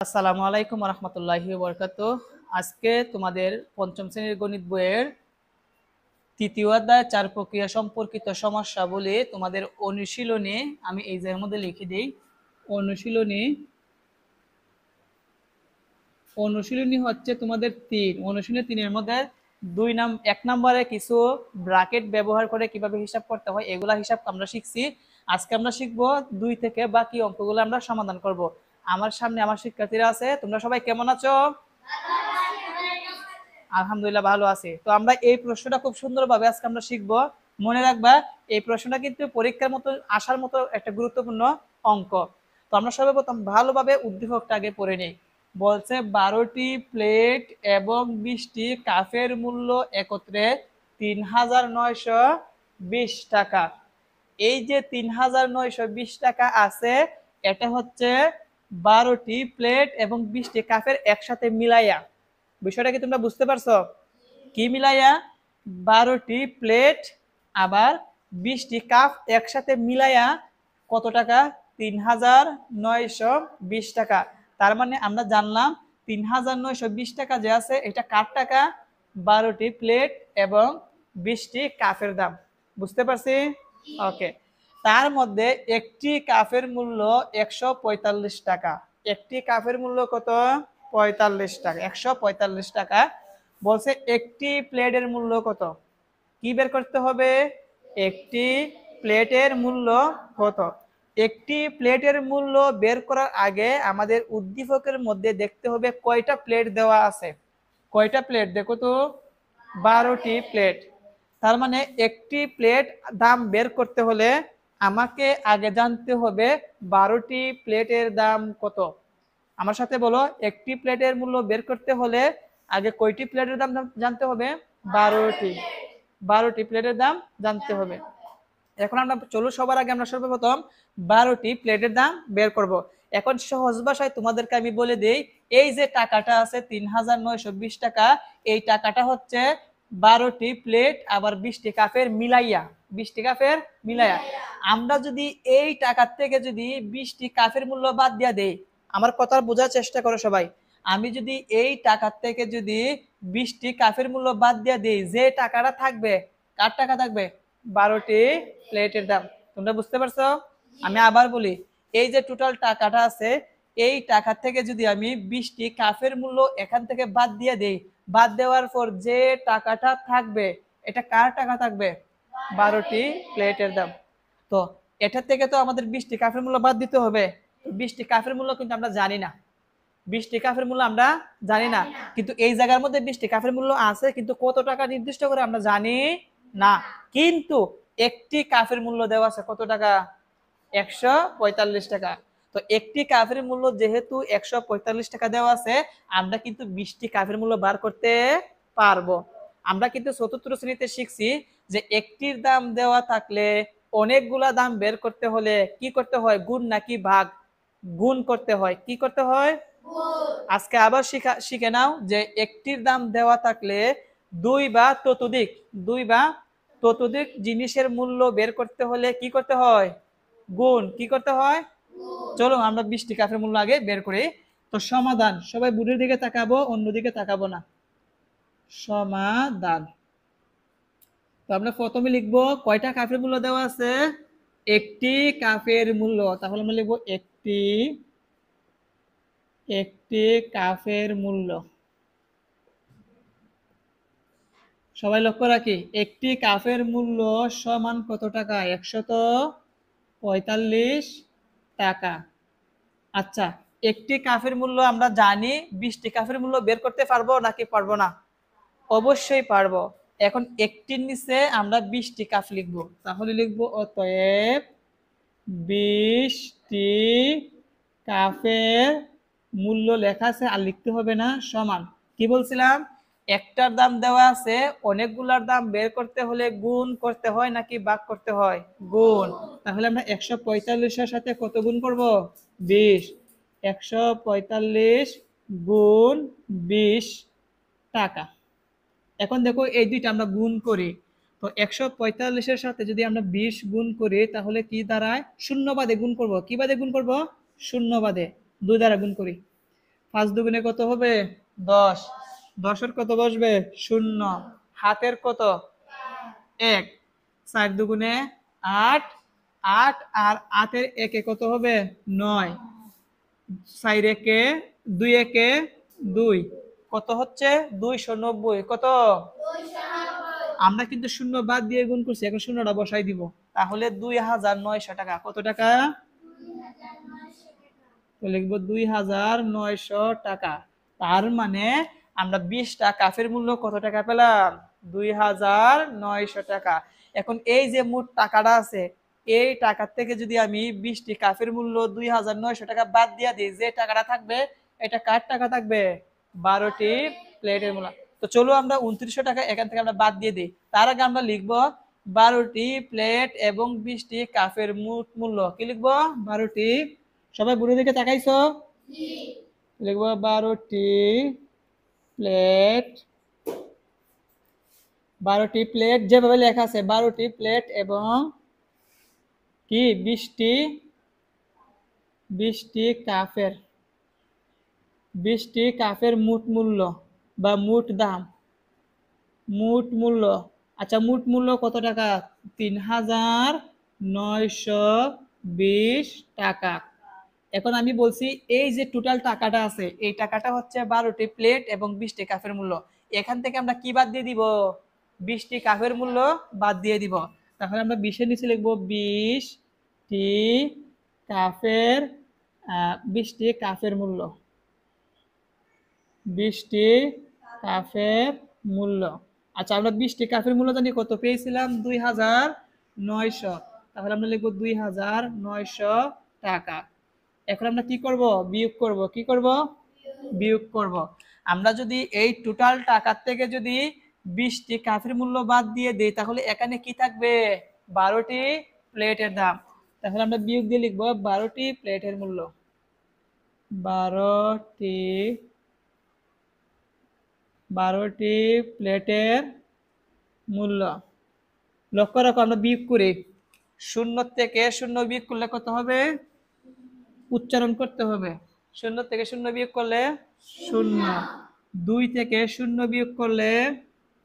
আসসালামু আলাইকুম রহমতুল্লাহি বরকাতুহ। আজকে তোমাদের পঞ্চম শ্রেণীর গণিত বইয়ের তৃতীয় অধ্যায় চার প্রক্রিয়া সম্পর্কিত সমস্যা বলে তোমাদের অনুশীলনী আমি এই জায়গার মধ্যে লিখে দিই। অনুশীলনী অনুশীলনী হচ্ছে তোমাদের অনুশীলনী তিনের মধ্যে এক নম্বরে কিছু ব্র্যাকেট ব্যবহার করে কিভাবে হিসাব করতে হয় এগুলা হিসাব আমরা শিখছি। আজকে আমরা শিখবো 2 থেকে বাকি অঙ্কগুলো আমরা সমাধান করব। আমার সামনে আমার শিক্ষার্থীরা আছে, তোমরা সবাই কেমন আছো? আলহামদুলিল্লাহ ভালো আছি। তো আমরা এই প্রশ্নটা খুব সুন্দরভাবে আজকে আমরা শিখবো। মনে রাখবা এই প্রশ্নটা কিন্তু পরীক্ষার মতো আসার মতো একটা গুরুত্বপূর্ণ অঙ্ক। তো আমরা সর্বপ্রথম ভালোভাবে উদ্দীপকটা আগে পড়ে নিই। বলছে 12টি প্লেট এবং 20টি কাফের মূল্য একত্রে 3920 টাকা। এই যে 3920 টাকা আছে এটা হচ্ছে 12টি প্লেট এবং 20টি কাফের একসাথে মিলাইয়া। বিষয়টা কি তোমরা বুঝতে পারছো? কি মিলাইয়া? 12টি প্লেট আবার 20টি কাপ একসাথে মিলাইয়া কত টাকা? 3920 টাকা। তার মানে আমরা জানলাম 3920 টাকা যে আছে এটা কার টাকা? 12টি প্লেট এবং 20টি কাপের দাম। বুঝতে পারছি? ওকে। তার মধ্যে একটি কাপের মূল্য 145 টাকা। একটি কাপের মূল্য কত? 45 টাকা। 145 টাকা। বলছে একটি প্লেটের মূল্য কত? কি বের করতে হবে? একটি প্লেটের মূল্য কত? একটি প্লেটের মূল্য বের করার আগে আমাদের উদ্দীপকের মধ্যে দেখতে হবে কয়টা প্লেট দেওয়া আছে। কয়টা প্লেট দেখো তো? 12টি প্লেট। তার মানে একটি প্লেট দাম বের করতে হলে আমাকে আগে জানতে হবে 12টি প্লেটের দাম কত। আমার সাথে বলো, একটি প্লেটের মূল্য বের করতে হলে আগে কয়টি প্লেটের দাম জানতে হবে? 12টি। 12টি প্লেটের দাম জানতে হবে। এখন আমরা চলো সবার আগে আমরা সর্বপ্রথম 12টি প্লেটের দাম বের করব। এখন সহজ ভাষায় তোমাদেরকে আমি বলে দিই, এই যে টাকাটা আছে 3920 টাকা, এই টাকাটা হচ্ছে 12টি প্লেট আবার 20টি কাপের মিলাইয়া। 20টি কাপের মিলাইয়া আমরা যদি এই টাকার থেকে যদি 20টি কাপের মূল্য বাদ দিয়া দেই, আমার কথা বোঝার চেষ্টা করো সবাই। আমি যদি এই টাকার থেকে যদি 20টি কাপের মূল্য বাদ দিয়া দেই, যে টাকাটা থাকবে কার টাকা থাকবে? 12টি প্লেটের দাম। তোমরা বুঝতে পারছো? আমি আবার বলি, এই যে টোটাল টাকাটা আছে এই টাকা থেকে যদি আমি 20টি কাপের মূল্য এখান থেকে বাদ দিয়ে দেই, বাদ দেওয়ার পর যে টাকাটা থাকবে এটা কার টাকা থাকবে? 12টি প্লেটের দাম। তো এটা থেকে তো আমাদের 20টি কাপের মূল্য বাদ দিতে হবে। 20টি কাপের মূল্য কিন্তু আমরা জানি না। 20টি কাপের মূল্য আমরা জানি না, কিন্তু এই জায়গার মধ্যে 20টি কাপের মূল্য আছে, কিন্তু কত টাকা নির্দিষ্ট করে আমরা জানি না। কিন্তু একটি কাপের মূল্য দেওয়া আছে কত টাকা? 145 টাকা। তো একটি কাপের মূল্য যেহেতু 145 টাকা দেওয়া আছে, আমরা কিন্তু 20টি কাপের মূল্য বার করতে পারবো। আমরা কিন্তু চতুর্থ শ্রেণীতে শিখছি যে একটির দাম দেওয়া থাকলে অনেকগুলা দাম বের করতে হলে কি করতে হয়? গুণ নাকি ভাগ? গুণ করতে হয়। কি করতে হয়? আজকে আবার শিখে নাও যে একটির দাম দেওয়া থাকলে দুই বা ততোধিক জিনিসের মূল্য বের করতে হলে কি করতে হয়? গুণ। কি করতে হয়? চলো আমরা 20টি কাপের মূল্য আগে বের করি। তো সমাধান, সবাই বুড়ির দিকে তাকাবো, অন্যদিকে তাকাবো না। সমাধান। তো আমরা প্রথমে লিখবো কয়টা কাপের মূল্য দেওয়া আছে? একটি কাপের মূল্য। তাহলে আমরা লিখবো একটি কাপের মূল্য। সবাই লক্ষ্য রাখি, একটি কাপের মূল্য সমান কত টাকা? 145 টাকা। আচ্ছা, একটি কাপের মূল্য আমরা জানি, 20টি কাপের মূল্য বের করতে পারবো নাকি পারবো না? অবশ্যই পারবো। এখন একটির নিচে আমরা 20টি কাপ লিখবো। তাহলে লিখবো অতএব 20টি কাপের মূল্য লেখা আছে, আর লিখতে হবে না, সমান। কি বলছিলাম? একটার দাম দেওয়া আছে, অনেকগুলার দাম বের করতে হলে গুণ করতে হয় নাকি ভাগ করতে হয়? গুণ। তাহলে আমরা 145-এর সাথে কত গুণ করব? 20। 145 গুণ 20 টাকা। এখন দেখো এই দুইটা আমরা গুণ করি। তো 145-এর সাথে যদি আমরা 20 গুণ করি তাহলে কি দাঁড়ায়? শূন্য বাদে গুণ করব। কি বাদে গুণ করব? শূন্য বাদে। 2 দ্বারা গুণ করি। 5 দুগুণে কত হবে 10, 10-এর কত বসবে 0, হাতের কত 1, 4 দুগুণে 8, 8 আর 8-এর একে কত হবে 9, 4 একে 2 একে 2, কত হচ্ছে 290, কত আমরা কিন্তু শূন্য বাদ দিয়ে গুণ করছি, এখন শূন্যটা বসাই দিব, তাহলে 2900 টাকা। কত টাকা? তো লিখবো 2900 টাকা। তার মানে আমরা 20টা কাফের মূল্য কত টাকা পেলাম 2900 টাকা। এখন এই যে মোট টাকাটা আছে, এই টাকার থেকে যদি আমি 20টি কাফের মূল্য 2900 টাকা বাদ দিয়ে দিই, যে টাকাটা থাকবে এটা কার টাকা থাকবে 12টি প্লেটের মূল্য। তো চলো আমরা 2900 টাকা এখান থেকে আমরা বাদ দিয়ে দিই। তার আগে আমরা লিখবো 12টি প্লেট এবং 20টি কাফের মোট মূল্য। কি লিখবো 12টি, সবাই বুড়ো দিকে তাকাইছো, লিখবো 12টি প্লেট, 12টি প্লেট যেভাবে লেখা আছে 12টি প্লেট এবং কি 20টি কাফের, 20টি কাফের মোট মূল্য বা মোট দাম, মোট মূল্য। আচ্ছা মোট মূল্য কত টাকা 3920 টাকা। এখন আমি বলছি এই যে টোটাল টাকাটা আছে, এই টাকাটা হচ্ছে 12টি প্লেট এবং 20টি কাফের মূল্য। এখান থেকে আমরা কি বাদ দিয়ে দিব 20টি কাফের মূল্য বাদ দিয়ে দিব। তাহলে আমরা 20-এর নিচে লিখবো 20টি কাফের, 20টি কাফের মূল্য, 20টি কাফের মূল্য। আচ্ছা আমরা 20টি কাফের মূল্য জানি কত পেয়েছিলাম 2900, তাহলে আমরা লিখবো 2900 টাকা। এখন আমরা কি করব বিয়োগ করব, কি করব বিয়োগ করব। আমরা যদি এই টোটাল টাকার থেকে যদি 20টি কাফের মূল্য বাদ দিয়ে দেই, তাহলে এখানে কি থাকবে 12টি প্লেটের দাম। তাহলে আমরা বিয়োগ দিয়ে লিখবো 12টি প্লেটের মূল্য, 12টি প্লেটের মূল্য। লক্ষ্য রাখো আমরা বিয়োগ করি, 0 থেকে 0 বিয়োগ করলে কত হবে, উচ্চারণ করতে হবে, 0 থেকে 0 বিয়োগ করলে 0, 2 থেকে 0 বিয়োগ করলে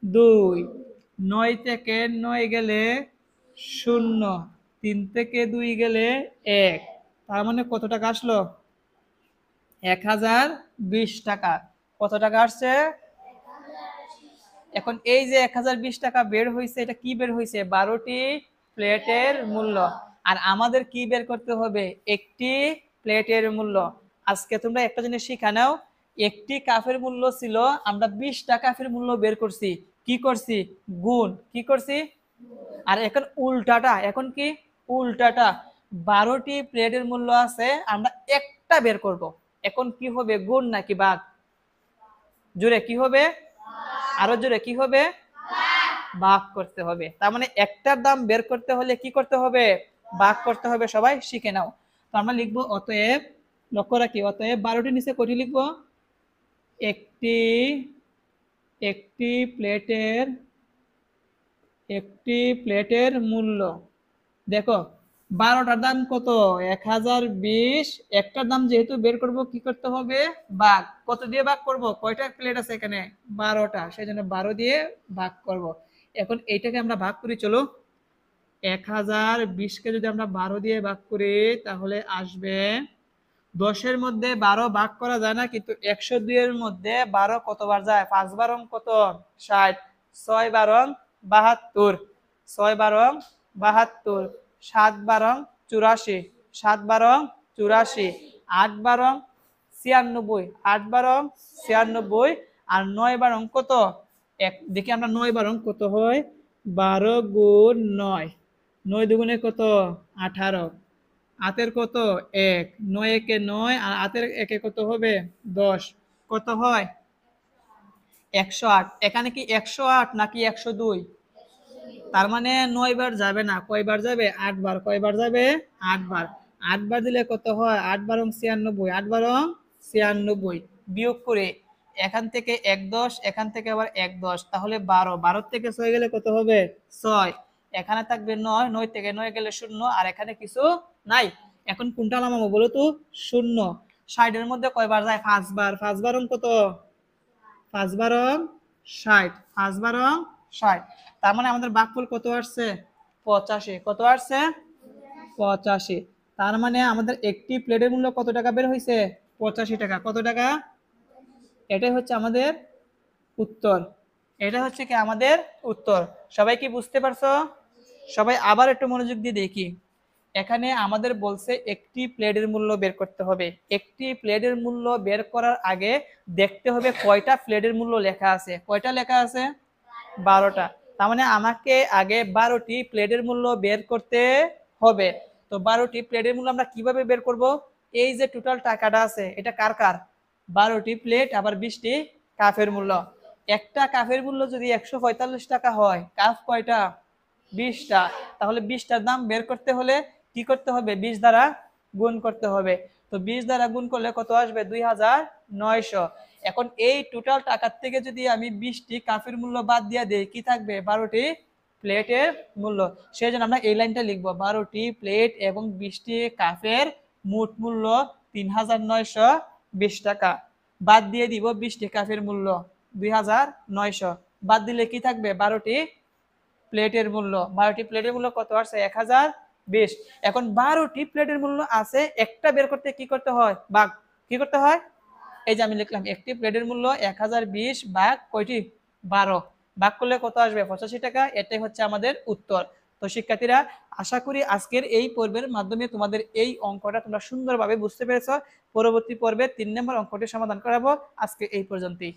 2, 9 থেকে 9 গেলে 0, 3 থেকে 2 গেলে 1। তার মানে কত টাকা আসলো 1020 টাকা। কত টাকা আসছে? এখন এই যে 1020 টাকা বের হয়েছে, এটা কি বের হয়েছে 12টি প্লেটের মূল্য। আর আমাদের কি বের করতে হবে একটি প্লেটের মূল্য। আজকে তোমরা একটা জিনিস শিখা নাও, একটি কাফের মূল্য ছিল, আমরা 20টা কাফের মূল্য বের করছি, কি করছি গুণ, কি করছি। আর এখন উল্টাটা, এখন কি উল্টাটা 12টি প্লেটের মূল্য আছে, আমরা একটা বের করব। এখন কি হবে গুণ নাকি ভাগ? জোরে কি হবে, আরো জোরে কি হবে, ভাগ করতে হবে। তার মানে একটার দাম বের করতে হলে কি করতে হবে ভাগ করতে হবে। সবাই শিখে নাও। তো আমরা লিখবো অতএব, লক্ষ্য রাখি, অতএব 12টির নিচে কয়টি লিখবো একটি, একটি প্লেটের, একটি প্লেটের মূল্য। দেখো 12টার দাম কত 1020, একটার দাম যেহেতু বের করব কি করতে হবে ভাগ, কত দিয়ে ভাগ করব, কয়টা প্লেট আছে এখানে 12টা, সেই জন্য 12 দিয়ে ভাগ করব। এখন এইটাকে আমরা ভাগ করি, চলো 1020কে যদি আমরা 12 দিয়ে ভাগ করি তাহলে আসবে, 10-এর মধ্যে 12 ভাগ করা যায় না, কিন্তু 102-এর মধ্যে 12 কতবার যায় 5 বারং কত 60, 6 বারং 72, 6 বারং 72, 7 বারং 84, 7 বারং 84, 8 বারং 96, 8 বারং 96, আর 9 বারং কত এক, দেখি আমরা 9 বারং কত হয় 12 গুণ 9, 9 দুগুণে কত 18, আতের কত 1, 9 একে 9 আর আতের একে কত হবে 10, কত হয় 108। এখানে কি 108 নাকি 102? তার মানে 9 বার যাবে না, কয়বার যাবে 8 বার, কয়বার যাবে 8 বার। 8 বার দিলে কত হয় 8 বারং 96, 8 বারং 96, বিয়োগ করে এখান থেকে 110, এখান থেকে আবার 110, তাহলে 12, 12 থেকে 6 গেলে কত হবে 6, এখানে থাকবে 9, 9 থেকে 9 গেলে 0, আর এখানে কিছু নাই। এখন কোনটা নামাবো বলো তো, 0, 60 এর মধ্যে কয়বার যায়? 5 বার। 5 বারং কত? 5 বারং 60। 5 বারং 60। তার মানে আমাদের ভাগফল কত আসছে? 85। কত আসছে? 85। তার মানে আমাদের একটি প্লেটের মূল্য কত টাকা বের হয়েছে? 85 টাকা। কত টাকা? এটাই হচ্ছে আমাদের উত্তর। এটা হচ্ছে কি আমাদের উত্তর। সবাই কি বুঝতে পারছো? সবাই আবার একটু মনোযোগ দিয়ে দেখি। এখানে আমাদের বলছে একটি প্লেটের মূল্য বের করতে হবে। একটি প্লেটের মূল্য বের করার আগে দেখতে হবে কয়টা প্লেটের মূল্য লেখা আছে। কয়টা লেখা আছে? 12টা। তার মানে আমাকে আগে 12টি প্লেটের মূল্য বের করতে হবে। তো 12টি প্লেটের মূল্য আমরা কিভাবে বের করব? এই যে টোটাল টাকাটা আছে এটা কার কার? 12টি প্লেট আবার 20টি কাফের মূল্য। একটা কাফের মূল্য যদি 145 টাকা হয়, কাফ কয়টা? 20টা। তাহলে 20টার দাম বের করতে হলে কি করতে হবে? 20 দ্বারা গুণ করতে হবে। তো 20 দ্বারা গুণ করলে কত আসবে? 2900। এখন এই টোটাল টাকার থেকে যদি আমি 20টি কাফের মূল্য বাদ দিয়ে দেই, কি থাকবে? 12টি প্লেটের মূল্য। সেই জন্য আমরা এই লাইনটা লিখবো, 12টি প্লেট এবং 20টি কাফের মোট মূল্য 3920 টাকা। বাদ দিয়ে দিব 20টি কাফের মূল্য 2900। বাদ দিলে কি থাকবে? 12টি প্লেটের মূল্য। 12টি প্লেটের মূল্য কত আসছে? 1020। এখন 12টি প্লেটের মূল্য আছে, একটা বের করতে কি করতে হয়? ভাগ। কি করতে হয়? এই যে আমি লিখলাম একটি প্লেটের মূল্য 1020 ভাগ কয়টি? 12। ভাগ করলে কত আসবে? 85 টাকা। এটাই হচ্ছে আমাদের উত্তর। তো শিক্ষার্থীরা, আশা করি আজকের এই পর্বের মাধ্যমে তোমাদের এই অঙ্কটা তোমরা সুন্দরভাবে বুঝতে পেরেছো। পরবর্তী পর্বে 3 নম্বর অঙ্কটি সমাধান করাবো। আজকে এই পর্যন্তই।